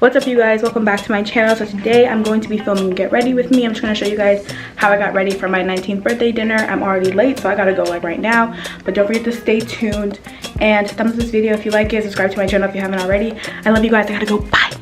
What's up, you guys? Welcome back to my channel. So today I'm going to be filming Get Ready With Me. I'm just going to show you guys how I got ready for my 19th birthday dinner. I'm already late, so I gotta go like right now, but don't forget to stay tuned and thumbs up this video if you like it. Subscribe to my channel if you haven't already. I love you guys. I gotta go. Bye.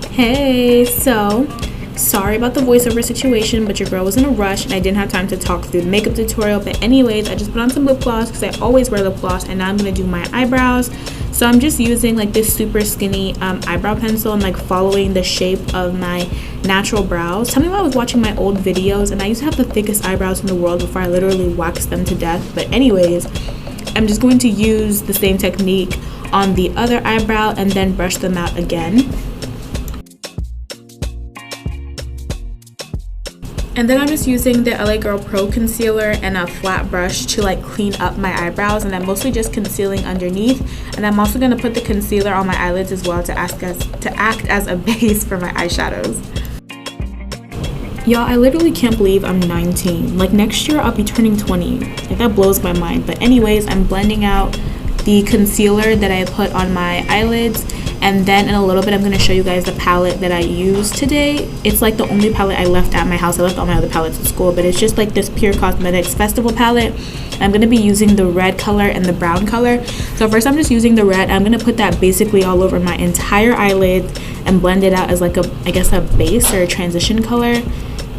Hey, so sorry about the voiceover situation, but your girl was in a rush and I didn't have time to talk through the makeup tutorial. But anyways, I just put on some lip gloss because I always wear lip gloss, and now I'm gonna do my eyebrows. So I'm just using like this super skinny eyebrow pencil and like following the shape of my natural brows. Tell me why I was watching my old videos and I used to have the thickest eyebrows in the world before I literally waxed them to death. But anyways, I'm just going to use the same technique on the other eyebrow and then brush them out again. And then I'm just using the LA Girl Pro concealer and a flat brush to like clean up my eyebrows, and I'm mostly just concealing underneath. And I'm also going to put the concealer on my eyelids as well to act as a base for my eyeshadows. Y'all, I literally can't believe I'm 19. Like next year I'll be turning 20. Like that blows my mind. But anyways, I'm blending out the concealer that I put on my eyelids, and then in a little bit I'm going to show you guys the palette that I used today. It's like the only palette I left at my house. I left all my other palettes at school, but it's just like this Pure Cosmetics Festival palette. I'm going to be using the red color and the brown color. So first I'm just using the red. I'm going to put that basically all over my entire eyelid and blend it out as like I guess a base or a transition color.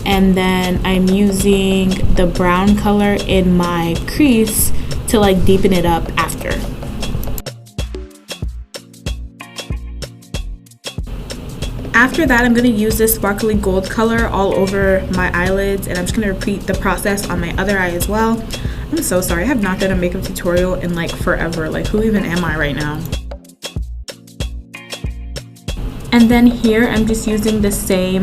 And then I'm using the brown color in my crease to like deepen it up after. After that, I'm going to use this sparkly gold color all over my eyelids, and I'm just going to repeat the process on my other eye as well. I'm so sorry, I have not done a makeup tutorial in like forever. Like, who even am I right now? And then here I'm just using the same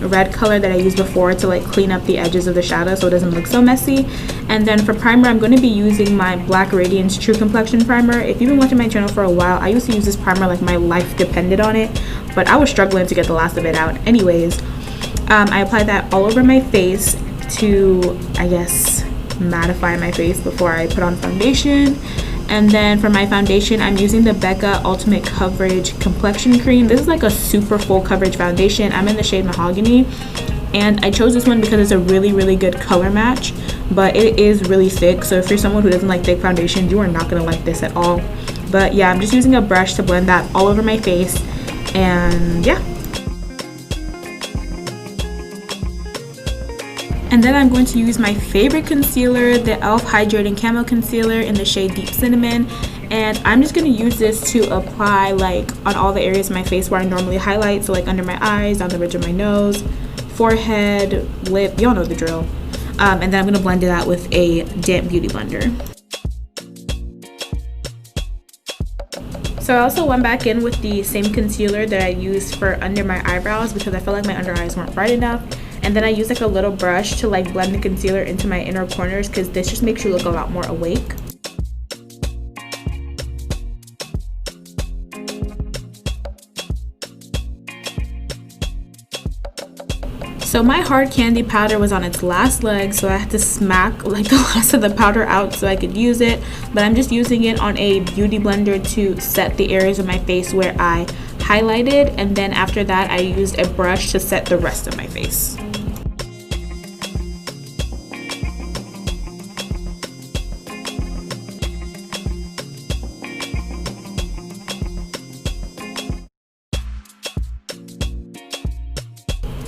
red color that I used before to like clean up the edges of the shadow so it doesn't look so messy. And then for primer, I'm going to be using my Black Radiance True Complexion Primer. If you've been watching my channel for a while, I used to use this primer like my life depended on it, but I was struggling to get the last of it out. Anyways, I applied that all over my face to, I guess, mattify my face before I put on foundation. And then for my foundation, I'm using the Becca Ultimate Coverage Complexion Cream. This is like a super full coverage foundation. I'm in the shade Mahogany, and I chose this one because it's a really good color match, but it is really thick. So if you're someone who doesn't like thick foundations, you are not gonna like this at all. But yeah, I'm just using a brush to blend that all over my face, and yeah. And then I'm going to use my favorite concealer, the e.l.f. Hydrating Camo Concealer in the shade Deep Cinnamon. And I'm just going to use this to apply like on all the areas of my face where I normally highlight. So like under my eyes, down the ridge of my nose, forehead, lip, y'all know the drill. And then I'm going to blend it out with a damp beauty blender. So I also went back in with the same concealer that I used for under my eyebrows because I felt like my under eyes weren't bright enough. And then I use like a little brush to like blend the concealer into my inner corners because this just makes you look a lot more awake. So my hard candy powder was on its last leg, so I had to smack like the last of the powder out so I could use it. But I'm just using it on a beauty blender to set the areas of my face where I highlighted, and then after that I used a brush to set the rest of my face.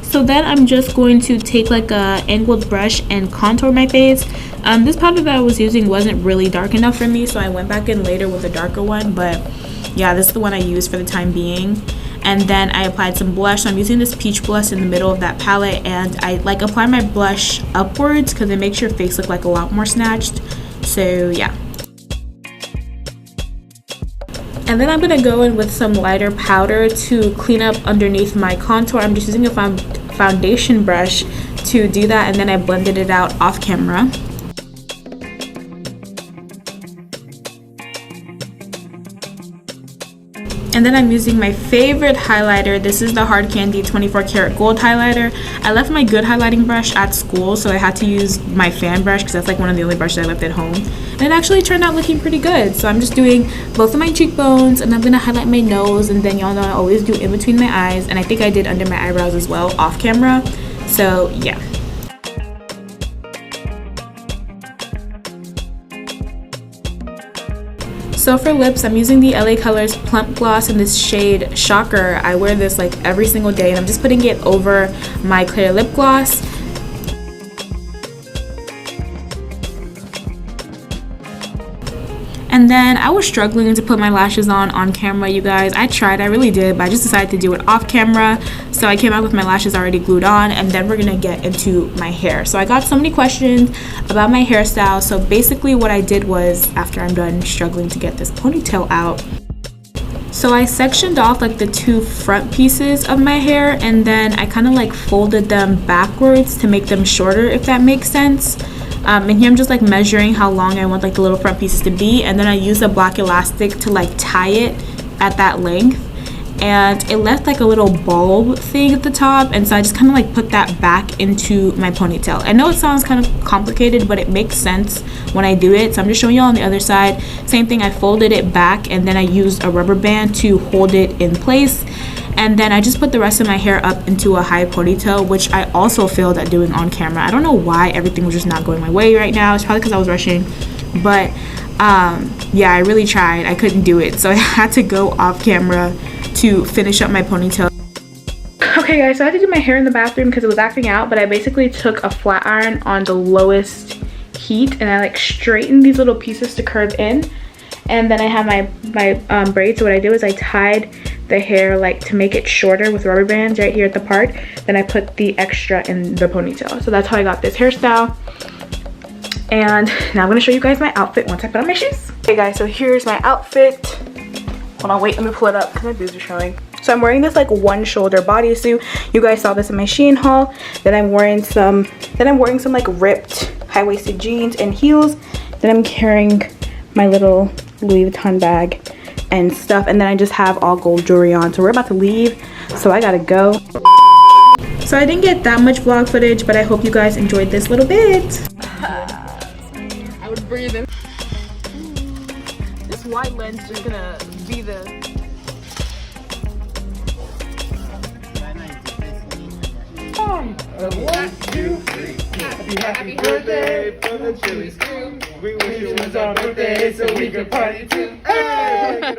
So then I'm just going to take like a angled brush and contour my face. This powder that I was using wasn't really dark enough for me, so I went back in later with a darker one, but yeah, this is the one I used for the time being. And then I applied some blush. So I'm using this peach blush in the middle of that palette, and I like apply my blush upwards because it makes your face look like a lot more snatched. So yeah. And then I'm going to go in with some lighter powder to clean up underneath my contour. I'm just using a foundation brush to do that, and then I blended it out off camera. And then I'm using my favorite highlighter. This is the Hard Candy 24 karat gold highlighter. I left my good highlighting brush at school, so I had to use my fan brush because that's like one of the only brushes I left at home. And it actually turned out looking pretty good. So I'm just doing both of my cheekbones, and I'm gonna highlight my nose, and then y'all know I always do in between my eyes, and I think I did under my eyebrows as well off camera. So yeah. So for lips, I'm using the LA Colors Plump Gloss in this shade Shocker. I wear this like every single day, and I'm just putting it over my clear lip gloss. And then I was struggling to put my lashes on camera, you guys. I tried, I really did, but I just decided to do it off camera. So I came out with my lashes already glued on, and then we're gonna get into my hair. So I got so many questions about my hairstyle. So basically what I did was, after I'm done struggling to get this ponytail out, so I sectioned off like the two front pieces of my hair, and then I kind of like folded them backwards to make them shorter, if that makes sense. And here I'm just like measuring how long I want like the little front pieces to be, and then I use a black elastic to like tie it at that length, and it left like a little bulb thing at the top, and so I just kind of like put that back into my ponytail. I know it sounds kind of complicated, but it makes sense when I do it. So I'm just showing you all on the other side. Same thing, I folded it back, and then I used a rubber band to hold it in place. And then I just put the rest of my hair up into a high ponytail, which I also failed at doing on camera. I don't know why everything was just not going my way right now. It's probably because I was rushing. But yeah, I really tried. I couldn't do it. So I had to go off camera to finish up my ponytail. Okay guys, so I had to do my hair in the bathroom because it was acting out, but I basically took a flat iron on the lowest heat, and I like straightened these little pieces to curve in. And then I have my braids. So what I did was I tied the hair like to make it shorter with rubber bands right here at the part. Then I put the extra in the ponytail. So that's how I got this hairstyle. And now I'm gonna show you guys my outfit once I put on my shoes. Okay guys, so here's my outfit. Hold on, wait, let me pull it up because my boobs are showing. So I'm wearing this like one shoulder bodysuit. You guys saw this in my Shein haul. Then I'm wearing some like ripped high-waisted jeans and heels. Then I'm carrying my little Louis Vuitton bag and stuff, and then I just have all gold jewelry on. So we're about to leave, so I gotta go. So I didn't get that much vlog footage, but I hope you guys enjoyed this little bit. I would breathe in. This wide lens is gonna be the One, two, three. Happy birthday from the Chili Crew. We wish it was our birthday so we could party too. Hey!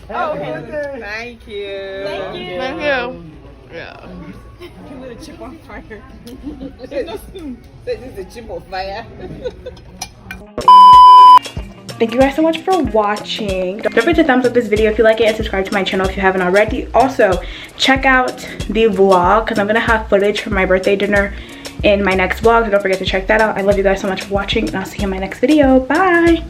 Oh, birthday! Thank you. Thank you. Thank you. Yeah. You lit a chip on fire. There's no spoon. This is a chip on fire. Thank you guys so much for watching. Don't forget to thumbs up this video if you like it, and subscribe to my channel if you haven't already. Also, check out the vlog because I'm gonna have footage from my birthday dinner in my next vlog, so don't forget to check that out. I love you guys so much for watching, and I'll see you in my next video. Bye.